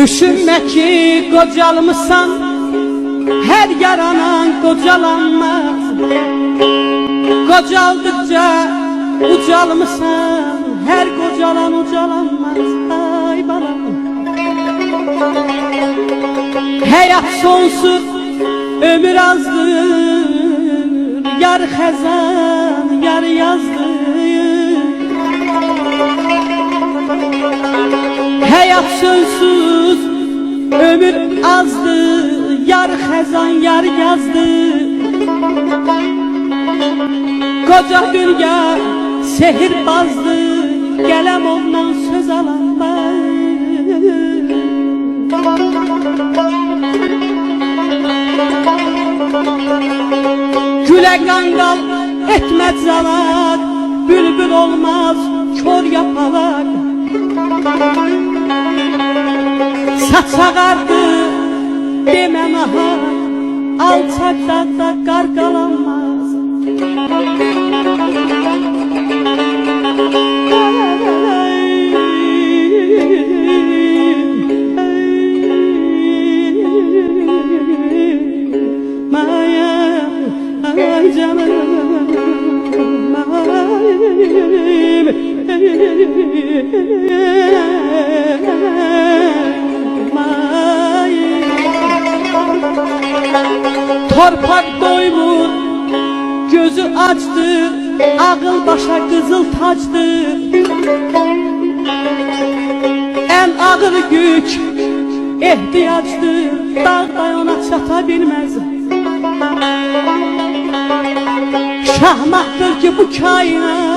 Düşünme ki qocalmısan, her yaranan qocalanmaz. Qocaldıkça ucalmısan, her qocalan ucalanmaz. Ay balam, həyat sonsuz, ömür azdır. Yar xəzan, yar yazdır. Həyat sonsuz, ömür azdır. Yar xəzan, yar yazdır. Koca dünya sehirbazdır. Gələm ondan söz alanmaz. Güle qanqal etməz zalaq, bülbül olmaz kör yapalaq. Saç ağardı demem aha, alçaqda da qarqalanmaz. Ay canım, torpaq doymur, gözü açdı, ağıl başa qızıl tacdı. En ağır güç ehtiyacdır, dağda ona çata bilmez. Şahmattır ki bu kainat.